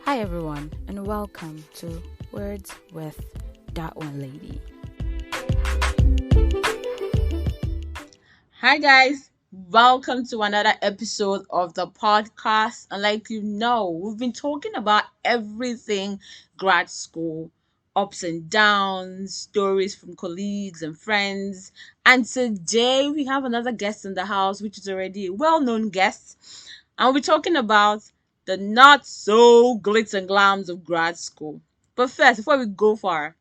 Hi everyone, and welcome to Words with DatOneLady. Hi guys, welcome to another episode of the podcast. And like we've been talking about everything grad school, ups and downs, stories from colleagues and friends. And today we have another guest in the house, which is already a well-known guest. And we're talking about the not so glitz and glams of grad school. But first, before we go far,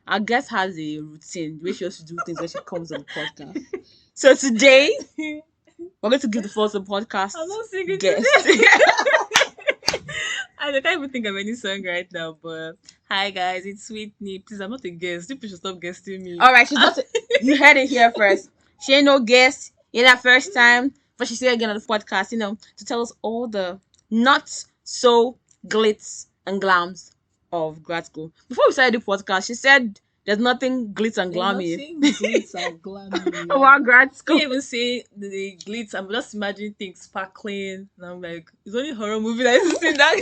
our guest has a routine the way she used to do things when she comes on the podcast. So today we're going to give the first podcast I'm not singing guest. I can't even think of any song right now, but hi guys, it's Whitney. Please, I'm not a guest. People should stop guesting me. All right, she's not. You heard it here first. She ain't no guest. Ain't that first time, but she's here again on the podcast. To tell us all the not so glitz and glams of grad school. Before we started the podcast, she said there's nothing glitz and glammy Glitz and glammy. about grad school. Can't even say the glitz. I'm just imagining things sparkling, and I'm like, it's only horror movie that is in that.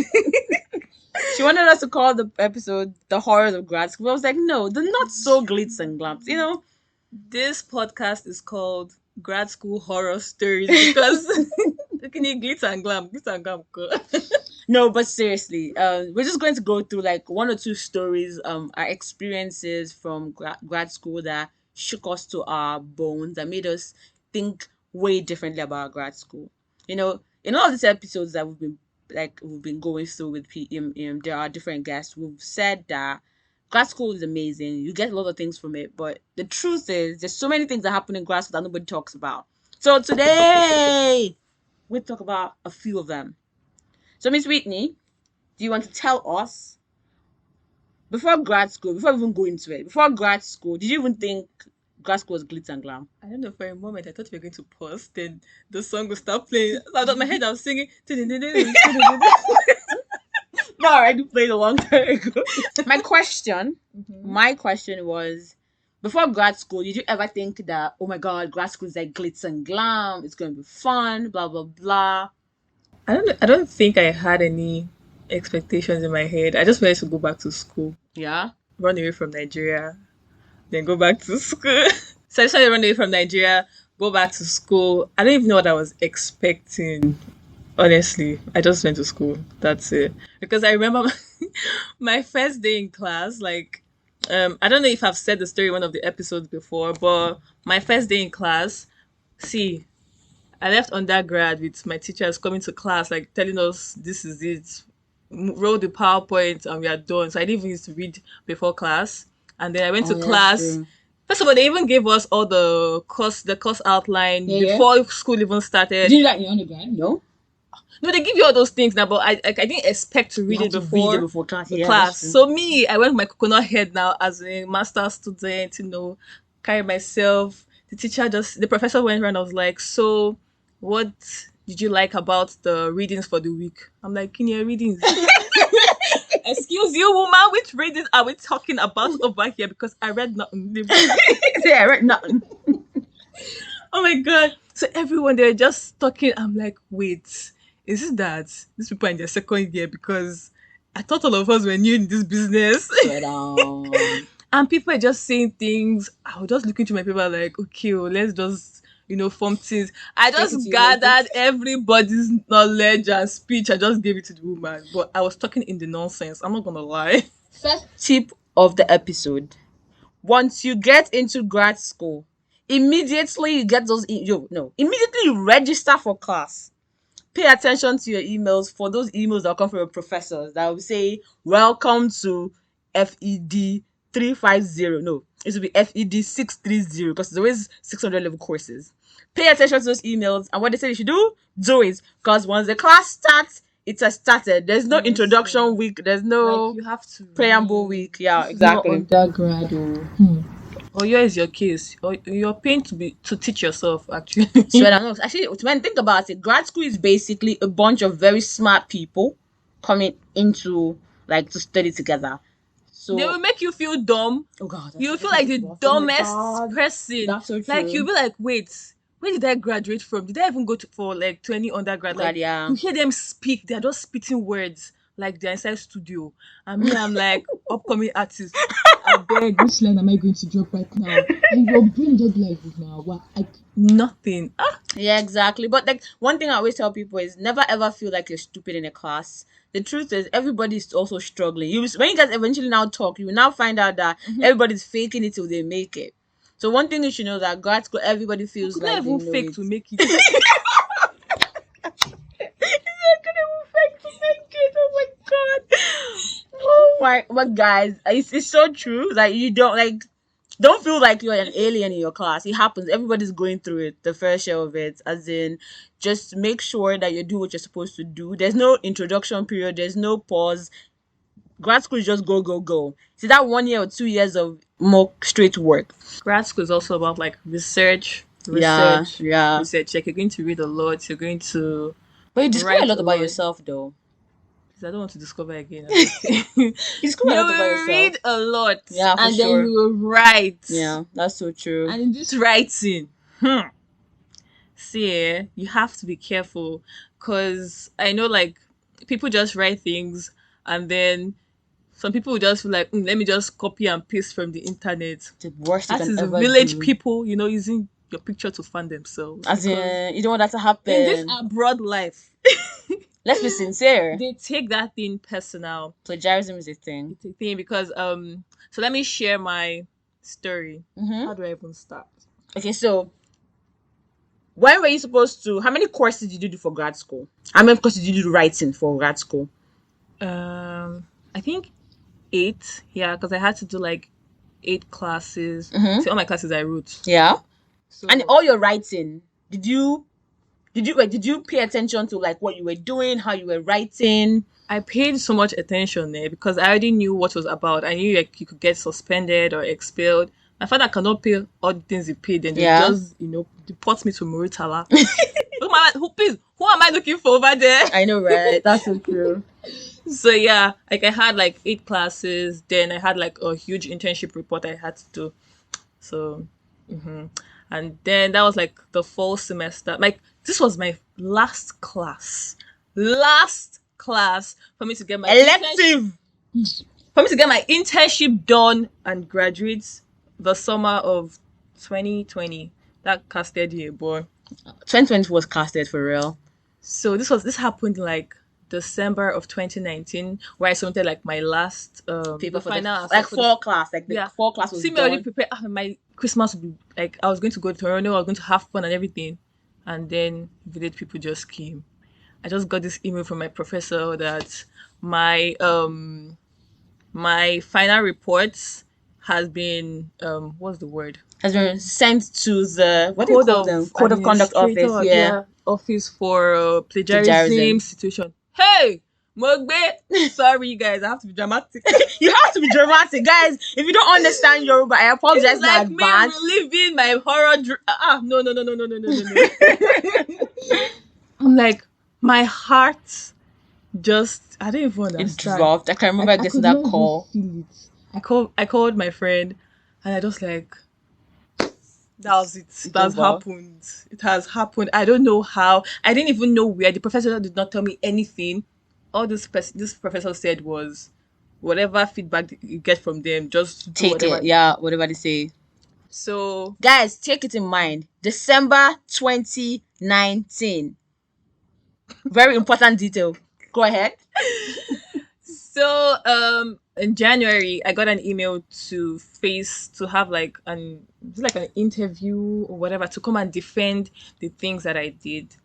She wanted us to call the episode "The Horrors of Grad School." I was like, no, the not so glitz and glams. This podcast is called Grad School Horror Stories because looking at glitz and glam. No, but seriously, we're just going to go through like one or two stories, our experiences from grad school that shook us to our bones, that made us think way differently about grad school. In all of these episodes that we've been going through with there are different guests. We've said that grad school is amazing. You get a lot of things from it, but the truth is, there's so many things that happen in grad school that nobody talks about. So today, we'll talk about a few of them. So, Miss Whitney, do you want to tell us, before we even go into it, before grad school, did you even think grad school was glitz and glam? I don't know, for a moment I thought we were going to pause, then the song would start playing. So out of my head I was singing. No, I already played a long time ago. My question was, before grad school, did you ever think that, oh my god, grad school is like glitz and glam, it's going to be fun, blah, blah, blah? I don't think I had any expectations in my head. I just wanted to go back to school. Yeah? Run away from Nigeria, then go back to school. So I just wanted to run away from Nigeria, go back to school. I don't even know what I was expecting. Honestly, I just went to school. That's it. Because I remember my first day in class, I don't know if I've said the story in one of the episodes before, but my first day in class, see, I left undergrad with my teachers coming to class, like telling us this is it. Roll the PowerPoint and we are done. So I didn't even used to read before class. And then I went to class. True. First of all, they even gave us all the course outline before school even started. Did you like your undergrad? No, they give you all those things now, but I didn't expect to read it before class. class. So me, I went with my coconut head now as a master's student, carry myself. The professor went around, I was like, so what did you like about the readings for the week? I'm like, in your readings. Excuse you, woman, which readings are we talking about over here? Because I read nothing. Yeah, I read nothing. Oh my god. So everyone, they're just talking. I'm like, wait, is it that these people are in their second year? Because I thought all of us were new in this business. And people are just saying things. I was just looking to my paper like, okay, let's just, form things. I just gathered everybody's knowledge and speech. I just gave it to the woman. But I was talking in the nonsense. I'm not going to lie. First tip of the episode. Once you get into grad school, immediately you get immediately you register for class. Pay attention to your emails for those emails that come from your professors that will say, welcome to FED 350. No, it will be FED 630 because there's always 600 level courses. Pay attention to those emails, and what they say you should do it, because once the class starts, it has started. There's no introduction week. There's no you have to preamble week. Yeah, exactly. Undergrad or yours is your case. Or you're paying to teach yourself, actually. So actually, when think about it, grad school is basically a bunch of very smart people coming into to study together. So they will make you feel dumb. Oh god, you feel like the dumbest person. That's so true. Like you'll be like, wait, where did I graduate from? Did I even go for any undergrad? Yeah. You hear them speak, they're just spitting words. like they're inside studio. And me, I'm like upcoming artist. I beg, which line am I going to drop right now? And your brain just like now, what? Nothing. Yeah, exactly. But like one thing I always tell people is never ever feel like you're stupid in a class. The truth is everybody's also struggling. When you guys eventually now talk, you will now find out that everybody's faking it till they make it. So one thing you should know that grad school everybody feels Could like not they even know fake it. to make it. Oh my god. Oh my, but guys, it's so true. Like you don't feel like you're an alien in your class. It happens. Everybody's going through it, the first year of it. As in, just make sure that you do what you're supposed to do. There's no introduction period. There's no pause. Grad school is just go, go, go. See that 1 year or 2 years of more straight work. Grad school is also about like research. Yeah. Research. Like you're going to read a lot. You're going to But you discover a write lot about lot. yourself, though. I don't want to discover again. You discover a lot about will yourself. read a lot. Yeah, for and sure. then you will write. Yeah, that's so true. And in this writing, see, you have to be careful because I know like people just write things and then some people will just feel like, let me just copy and paste from the internet. The worst you That can is ever village do. people, using your picture to fund themselves. As in, you don't want that to happen. in this abroad life, Let's be sincere. they take that thing personal. Plagiarism is a thing. It's a thing because so let me share my story. How do I even start? Okay, so when were you supposed to? How many courses did you do for grad school? How many courses did you do writing for grad school? I think 8. Yeah, because I had to do like 8 classes. See, all my classes I wrote. Yeah. So, And all your writing, did you pay attention to like what you were doing, how you were writing? I paid so much attention there because I already knew what it was about. I knew like you could get suspended or expelled. My father cannot pay all the things he paid, and they just deport me to Muritala. Who am I looking for over there? I know, right? That's so true. So yeah, like I had like 8 classes. Then I had like a huge internship report I had to do. So, and then that was like the fall semester. Like this was my last class for me to get my Elective. for me to get my internship done and graduate the summer of 2020. That casted year, boy. 2020 was casted for real. So this happened like December of 2019, where I submitted like my last Paper for final like fall class. Like the fall class was See me done. already prepared. My Christmas would be like I was going to go to Toronto. I was going to have fun and everything, and then village people just came. I just got this email from my professor that my my final reports has been what's the word? Has been sent to the what do you call them? Code of Conduct Office. Yeah. Office for plagiarism situation. Hey, Mogbe. Sorry, you guys. I have to be dramatic. You have to be dramatic, guys. If you don't understand Yoruba, I apologize It's like in me advance. reliving my horror. No. I'm like, my heart just. I don't even understand. It dropped. I can remember getting that call. I called my friend, and I just like. That was it. It has happened. It has happened. I don't know how. I didn't even know where. The professor did not tell me anything. All this professor said was, whatever feedback you get from them, just take whatever. it. Yeah, whatever they say. So, guys, take it in mind. December 2019. Very important detail. Go ahead. So, in January, I got an email to have like an interview or whatever to come and defend the things that I did,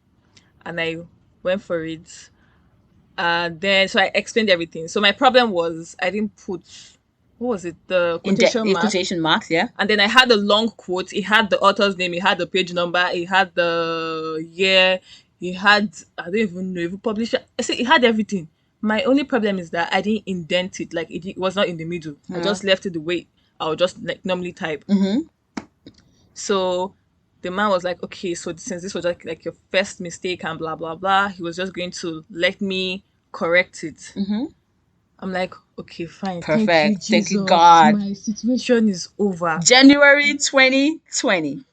and I went for it. Then so I explained everything. So my problem was I didn't put what was it, the quotation marks, yeah. And then I had a long quote. It had the author's name, it had the page number, it had the year, it had I don't even know if it published. I said it had everything. My only problem is that I didn't indent it. Like it was not in the middle. I just left it the way I would just like normally type. So the man was like, okay, so since this was like your first mistake and blah blah blah, he was just going to let me correct it. I'm like, okay, fine. Perfect. Thank you, God. My situation is over. January 2020.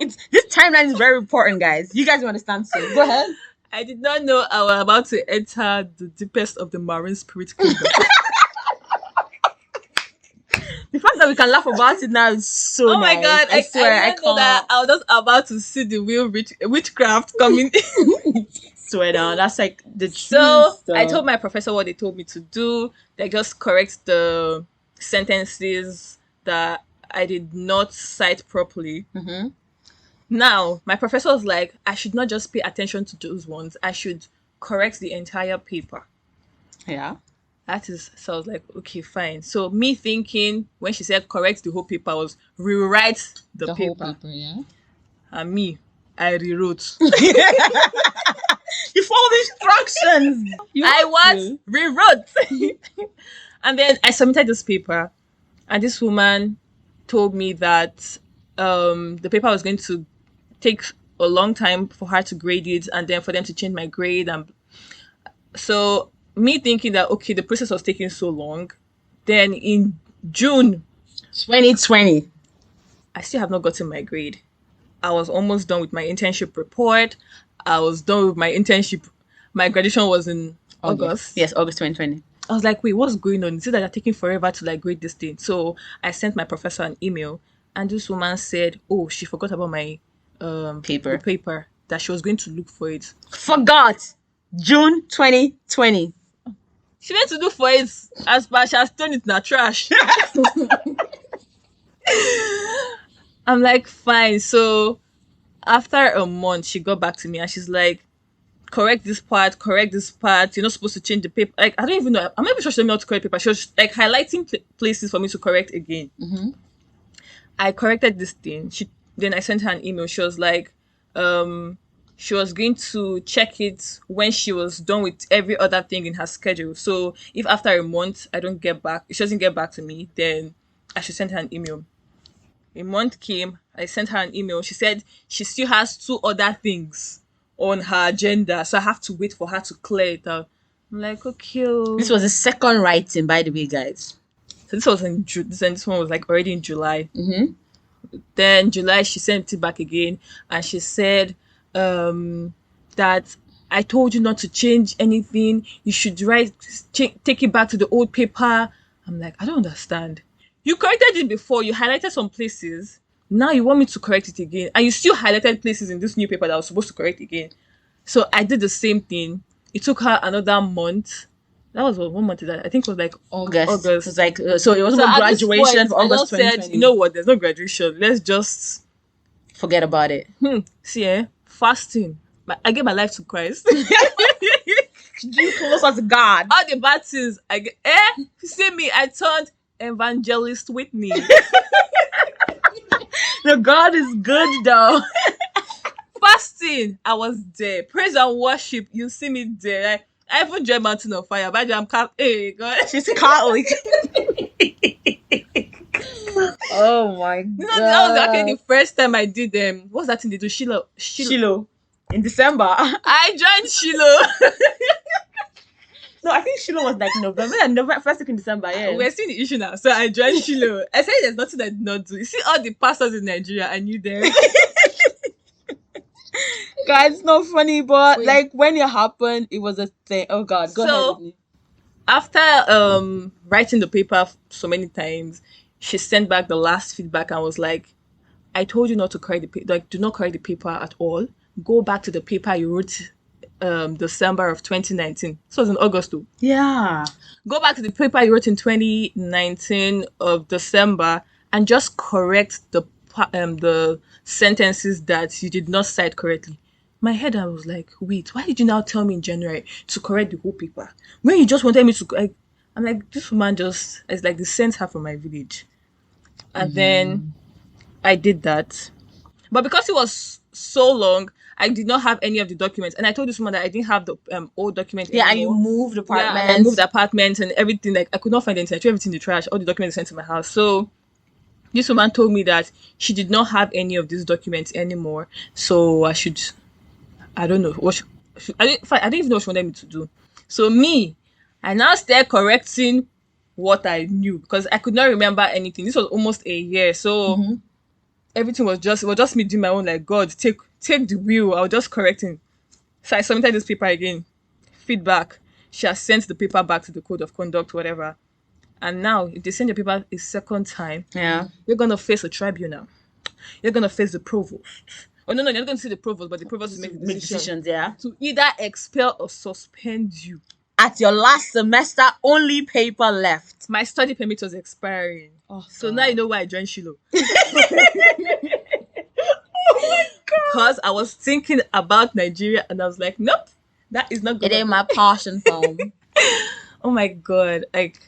This timeline is very important, guys. You guys understand, so go ahead. I did not know I was about to enter the deepest of the marine spirit kingdom. The fact that we can laugh about it now is so Oh my nice. god, I swear, I didn't know that. can't. I was just about to see the real witchcraft coming. Swear down. That's like the truth. So though. I told my professor what they told me to do. They just correct the sentences that I did not cite properly. Mm-hmm. Now, my professor was like, I should not just pay attention to those ones. I should correct the entire paper. Yeah. So I was like, okay, fine. So me thinking when she said correct the whole paper was rewrite the whole paper. paper, yeah. And me, I rewrote. You follow the instructions. Rewrote. And then I submitted this paper, and this woman told me that the paper was going to take a long time for her to grade it, and then for them to change my grade. And so me thinking that okay, the process was taking so long, then in June 2020, I still have not gotten my grade. I was almost done with my internship report. I was done with my internship. My graduation was in August. Yes, August 2020. I was like, wait, what's going on? Is it that they're taking forever to like grade this thing? So I sent my professor an email, and this woman said, oh, she forgot about my Paper. the paper, that she was going to look for it. Forgot. June 2020. She went to look for it as per she has thrown it in the trash. I'm like, fine. So after a month, she got back to me and she's like, correct this part. You're not supposed to change the paper. Like, I don't even know. I'm not even sure she told me how to correct paper. She was like highlighting places for me to correct again. Mm-hmm. I corrected this thing. Then I sent her an email. She was like, she was going to check it when she was done with every other thing in her schedule. So if after a month I don't get back, if she doesn't get back to me, then I should send her an email. A month came, I sent her an email. She said she still has 2 other things on her agenda, so I have to wait for her to clear it out. I'm like, okay. This was the second writing, by the way, guys. So this was in June. This one was like already in July. Mm-hmm. Then July, she sent it back again, and she said that I told you not to change anything. You should take it back to the old paper. I'm like, I don't understand. You corrected it before. You highlighted some places. Now you want me to correct it again, and you still highlighted places in this new paper that I was supposed to correct again. So I did the same thing. It took her another month. That was what month is that? I think it was like August. It was like so it was about graduation for August 2020. I said, you know what? There's no graduation. Let's just forget about it. See, fasting. I gave my life to Christ. You closer to God. All the bad things I get. See me? I turned evangelist Whitney. The God is good though. Fasting, I was there. Praise and worship, you see me there. I even joined Mountain of Fire, but I'm Catholic. Hey, God. She's Catholic. Oh my God. That was actually the first time I did them. What's that thing they do? Shiloh. In December. I joined Shiloh. No, I think Shiloh was like November, first week in December, yeah. We're seeing the issue now. So I joined Shiloh. I said there's nothing I did not do. You see all the pastors in Nigeria, I knew them. Guys, it's not funny, but like when it happened, it was a thing. Oh God, go ahead. Whitney. After writing the paper so many times, she sent back the last feedback and was like, I told you not to correct the paper. Like, do not correct the paper at all. Go back to the paper you wrote December of 2019. This was in August too. Yeah. Go back to the paper you wrote in 2019 of December and just correct the sentences that you did not cite correctly. My head, I was like, wait, why did you now tell me in January to correct the whole paper? When you just wanted me to... I'm like, this woman just... It's like they sent her from my village. And then I did that. But because it was so long, I did not have any of the documents. And I told this woman that I didn't have the old document anymore. Yeah, and you moved apartments. Yeah, I moved apartments and everything. Like, I could not find anything. I threw everything in the trash. All the documents sent to my house. So this woman told me that she did not have any of these documents anymore. So I should... I don't know. I didn't even know what she wanted me to do. So I now started correcting what I knew because I could not remember anything. This was almost a year. So everything was just me doing my own, like, God, take the wheel. I was just correcting. So I submitted this paper again. Feedback. She has sent the paper back to the code of conduct, whatever. And now, if they send your paper a second time, Yeah. you're gonna face a tribunal. You're gonna face the provost. Oh no, you're not gonna see the provost, but the provost will make the Make decision decisions, yeah. to either expel or suspend you. At your last semester, only paper left. My study permit was expiring. Oh, So God. now you know why I joined Shiloh. Because I was thinking about Nigeria and I was like, nope, that is not It good. ain't my passion film. Oh my god, like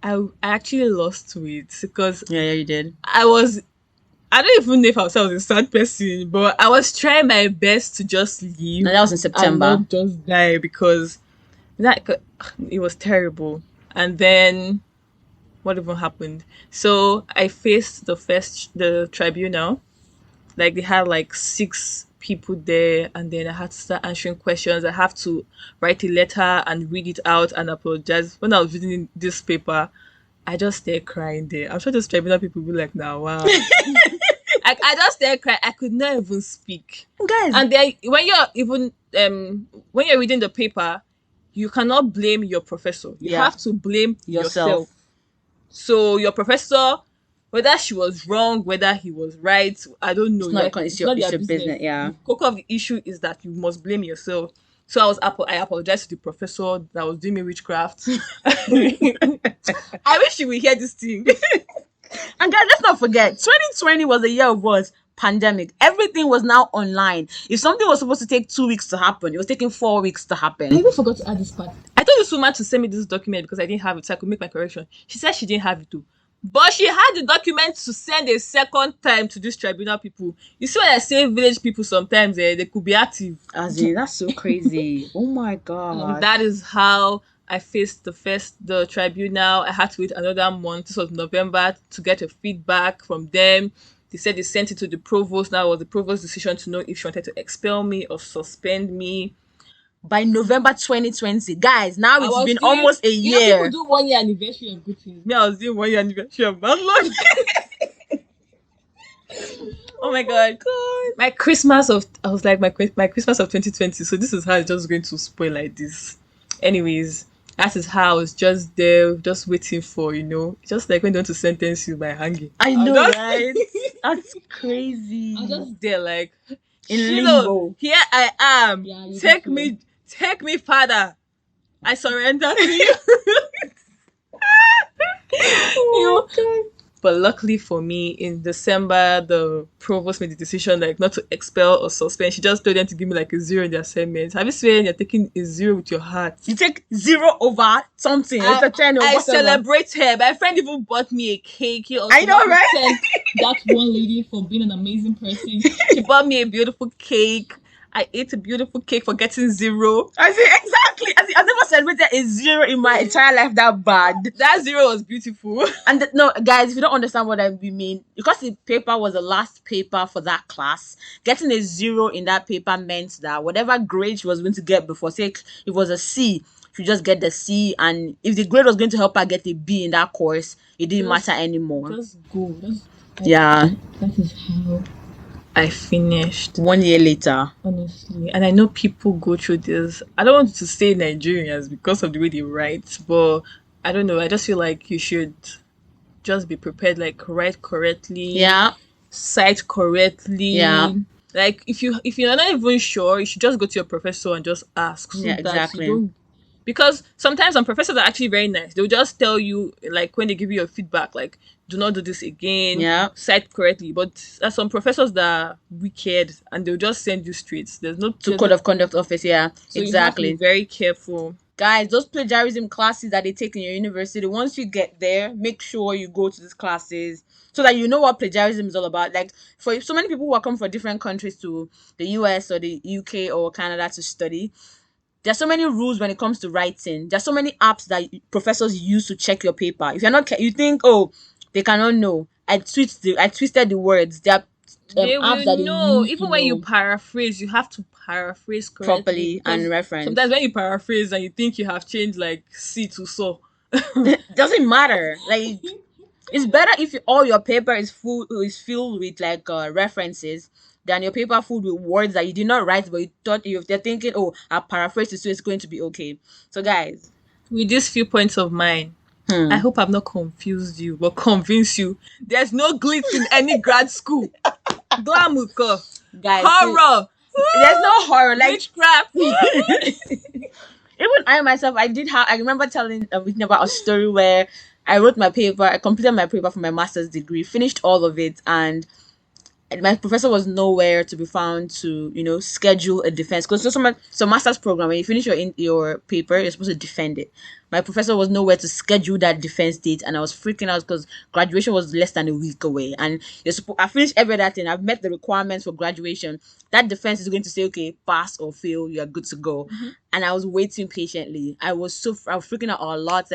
I actually lost weight because Yeah, you did. I don't even know if I was a sad person, but I was trying my best to just leave. No, that was in And September. not just die because it was terrible. And then what even happened? So I faced the tribunal. Like they had like 6 people there, and then I had to start answering questions. I have to write a letter and read it out and apologize. When I was reading this paper, I just started crying there. I'm sure those tribunal people will be like, "Now, wow." I just started crying. I could not even speak. Guys. And then when you're reading the paper, you cannot blame your professor. You Yeah. have to blame Yourself. yourself. So your professor, whether she was wrong, whether he was right, I don't know. It's your business, yeah. The core of the issue is that you must blame yourself. So I apologized to the professor that was doing me witchcraft. I wish you would hear this thing. And guys, let's not forget, 2020 was a year of what? Pandemic. Everything was now online. If something was supposed to take 2 weeks to happen, it was taking 4 weeks to happen. I even forgot to add this part. I told this woman to send me this document because I didn't have it, so I could make my correction. She said she didn't have it too. But she had the document to send a second time to these tribunal people. You see, when I say village people, sometimes they could be active. As in, that's so crazy. Oh my God. And that is how I faced the tribunal. I had to wait another month. This was November to get a feedback from them. They said they sent it to the provost. Now it was the provost's decision to know if she wanted to expel me or suspend me. By November 2020, guys, now it's been almost a year. People do 1 year anniversary of good things. Me, I was doing 1 year anniversary of bad luck. Oh my god. My Christmas of 2020. So this is how it's just going to spoil like this. Anyways, that is how I was just there, just waiting for, just like when they want to sentence you by hanging. I know, right? That's crazy. I was just there like in limbo. Here I am. Yeah, take me, Father. I surrender to you. But luckily for me, in December, the provost made the decision like not to expel or suspend. She just told them to give me like a 0 in the assignment. Have you seen you're taking a 0 with your heart? You take 0 over something. It's a 10 or I whatever. celebrated. My friend even bought me a cake. I know, right? DatOneLady for being an amazing person. She bought me a beautiful cake. I ate a beautiful cake for getting 0. I see, exactly. I've never celebrated a 0 in my entire life that bad. That 0 was beautiful. And no, guys, if you don't understand what we mean, because the paper was the last paper for that class, getting a 0 in that paper meant that whatever grade she was going to get before, say it was a C, she just get the C, and if the grade was going to help her get a B in that course, it didn't matter anymore. Just go. Yeah. That is how I finished 1 year later. Honestly. And I know people go through this. I don't want to say Nigerians because of the way they write, but I don't know. I just feel like you should just be prepared, like write correctly. Yeah. Cite correctly. Yeah. Like if you're not even sure, you should just go to your professor and just ask. Yeah, exactly. Because sometimes some professors are actually very nice. They'll just tell you, like when they give you your feedback, like do not do this again. Yeah. Cite correctly. But there's some professors that are wicked and they'll just send you straight. There's no code of conduct office. Yeah, so exactly. You have to be very careful. Guys, those plagiarism classes that they take in your university, once you get there, make sure you go to these classes so that you know what plagiarism is all about. Like, for so many people who are coming from different countries to the US or the UK or Canada to study, there's so many rules when it comes to writing. There's so many apps that professors use to check your paper. If you're not, you think, oh, they cannot know. I twisted the words. There are they apps will that know. They use even when you paraphrase, you have to paraphrase properly and reference. Sometimes when you paraphrase and you think you have changed like C to so, doesn't matter. Like, it's better if all your paper is filled with like references than your paper filled with words that you did not write, but you thought you're thinking, oh, I'll paraphrase it so it's going to be okay. So guys, With these few points of mine, I hope I've not confused you, but convince you. There's no glitz in any grad school. Glamuka. guys, Horror. there's no horror. Like Witchcraft. even I myself, I remember telling Whitney about a story where I wrote my paper, I completed my paper for my master's degree, finished all of it, and my professor was nowhere to be found to, schedule a defense. Because so master's program, when you finish your paper, you're supposed to defend it. My professor was nowhere to schedule that defense date, and I was freaking out because graduation was less than a week away. And I finished every other thing. I've met the requirements for graduation. That defense is going to say, okay, pass or fail, you are good to go. And I was waiting patiently. I was freaking out a lot.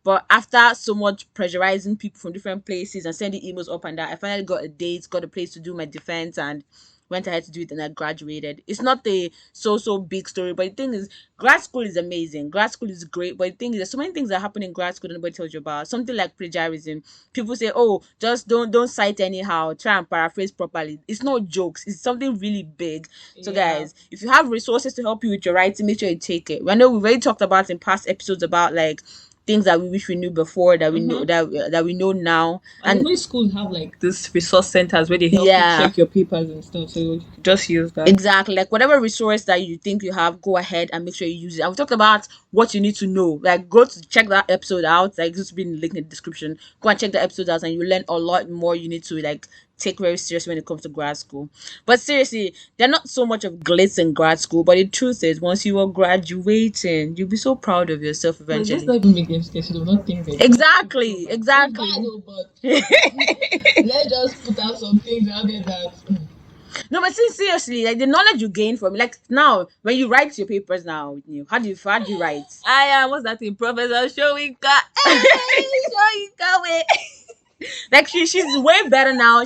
But after so much pressurizing people from different places and sending emails up and down, I finally got a date, got a place to do my defense, and went ahead to do it, and I graduated. It's not a so big story, but the thing is, grad school is amazing. Grad school is great, but the thing is, there's so many things that happen in grad school that nobody tells you about. Something like plagiarism. People say, oh, just don't cite anyhow. Try and paraphrase properly. It's not jokes. It's something really big. So guys, if you have resources to help you with your writing, make sure you take it. I know we've already talked about in past episodes about things that we wish we knew before that we know that we know now. And many schools have this resource centers where they help you check your papers and stuff. So just use that. Exactly. Whatever resource that you think you have, go ahead and make sure you use it. I've talked about what you need to know. Go to check that episode out. This will be in the link in the description. Go and check the episode out, and you learn a lot more. You need to take very seriously when it comes to grad school. But seriously, they're not so much of glitz in grad school, but the truth is, once you are graduating, you'll be so proud of yourself eventually. Let's not even make them scared. They will not think that. Exactly. Let's just put out some things out there that. No, but seriously, the knowledge you gain from it, now when you write your papers now, how do you write? I am what's that thing, Professor Showika? Hey, Showika, wait. She's way better now.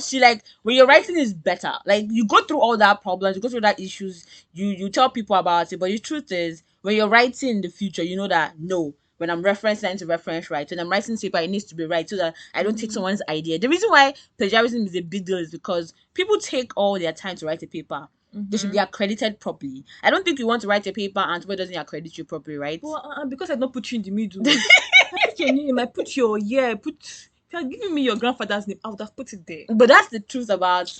When your writing is better, you go through all that problems, you go through that issues, you tell people about it. But the truth is, when you're writing in the future, you know that no, when I'm referencing to reference right, when I'm writing paper, it needs to be right so that I don't take someone's idea. The reason why plagiarism is a big deal is because people take all their time to write a paper. They should be accredited properly. I don't think you want to write a paper and somebody doesn't accredit you properly, right? Well, because I don't put you in the middle. I put your name, I put your if you're giving me your grandfather's name, I would have put it there. But that's the truth about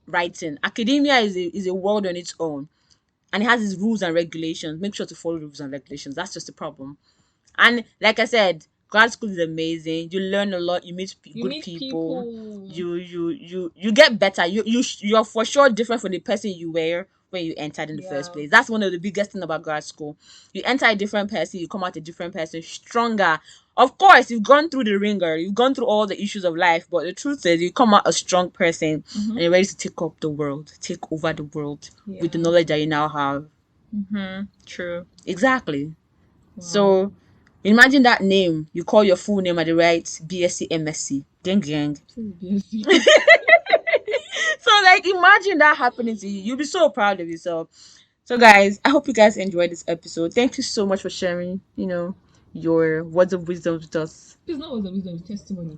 writing. Academia is a world on its own, and it has its rules and regulations. Make sure to follow the rules and regulations. That's just the problem. And like I said, grad school is amazing. You learn a lot. You meet good people. You get better. You're for sure different from the person you were when you entered in the first place. That's one of the biggest things about grad school. You enter a different person, you come out a different person, stronger. Of course, you've gone through the ringer, you've gone through all the issues of life, but the truth is, you come out a strong person, and you're ready to take up the world, take over the world with the knowledge that you now have. True. Exactly. Wow. So, imagine that name. You call your full name at the right, BSc, MSc. Gang. So, imagine that happening to you. You'll be so proud of yourself. So, guys, I hope you guys enjoyed this episode. Thank you so much for sharing, your words of wisdom with us. It's not words of wisdom, it's testimony.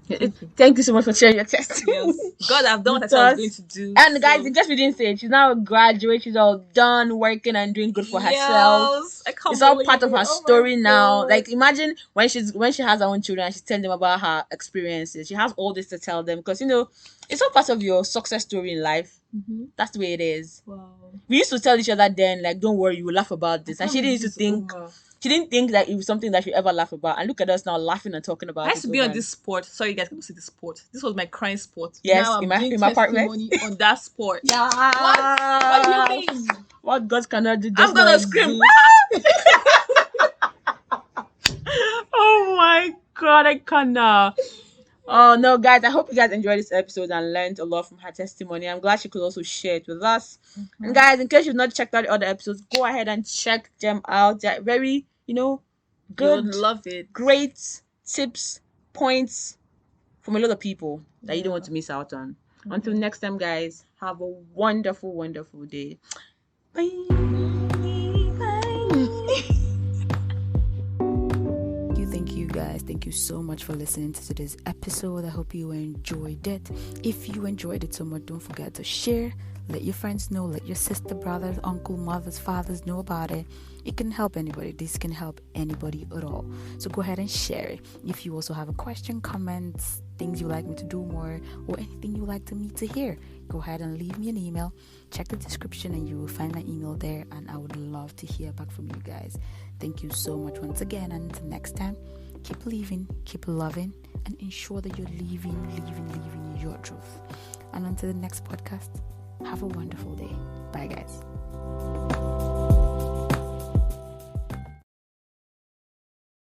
Thank you so much for sharing your testimony. Yes. God, I've done what I said I was going to do. And guys, in case we didn't say it, she's now a graduate. She's all done working and doing good for herself. It's all part of her story now. Imagine when she has her own children and she's telling them about her experiences. She has all this to tell them because it's all part of your success story in life. That's the way it is. Wow. We used to tell each other then, don't worry, you will laugh about this. And she didn't used to think. She didn't think that it was something that she ever laugh about. And look at us now laughing and talking about it. I used to be on this sport. Sorry, you guys, can see this sport. This was my crying sport. Yes, now in my apartment. On that sport. Yeah. What do you mean? What God cannot do. I'm gonna scream. Oh my God, I cannot. Oh no, guys, I hope you guys enjoyed this episode and learned a lot from her testimony. I'm glad she could also share it with us. And guys, in case you've not checked out the other episodes, go ahead and check them out. They're very, good. You'll love it. Great tips, points from a lot of people that you don't want to miss out on. Until next time, guys, have a wonderful, wonderful day. Bye. Thank you you so much for listening to today's episode. I hope you enjoyed it. If you enjoyed it so much, don't forget to share. Let your friends know. Let your sister, brothers, uncle, mothers, fathers know about it. It can help anybody. This can help anybody at all. So go ahead and share it. If you also have a question, comments, things you'd like me to do more, or anything you'd like me to hear, go ahead and leave me an email. Check the description and you will find my email there, and I would love to hear back from you guys. Thank you so much once again, and until next time, keep living, keep loving, and ensure that you're living your truth. And until the next podcast, have a wonderful day. Bye, guys.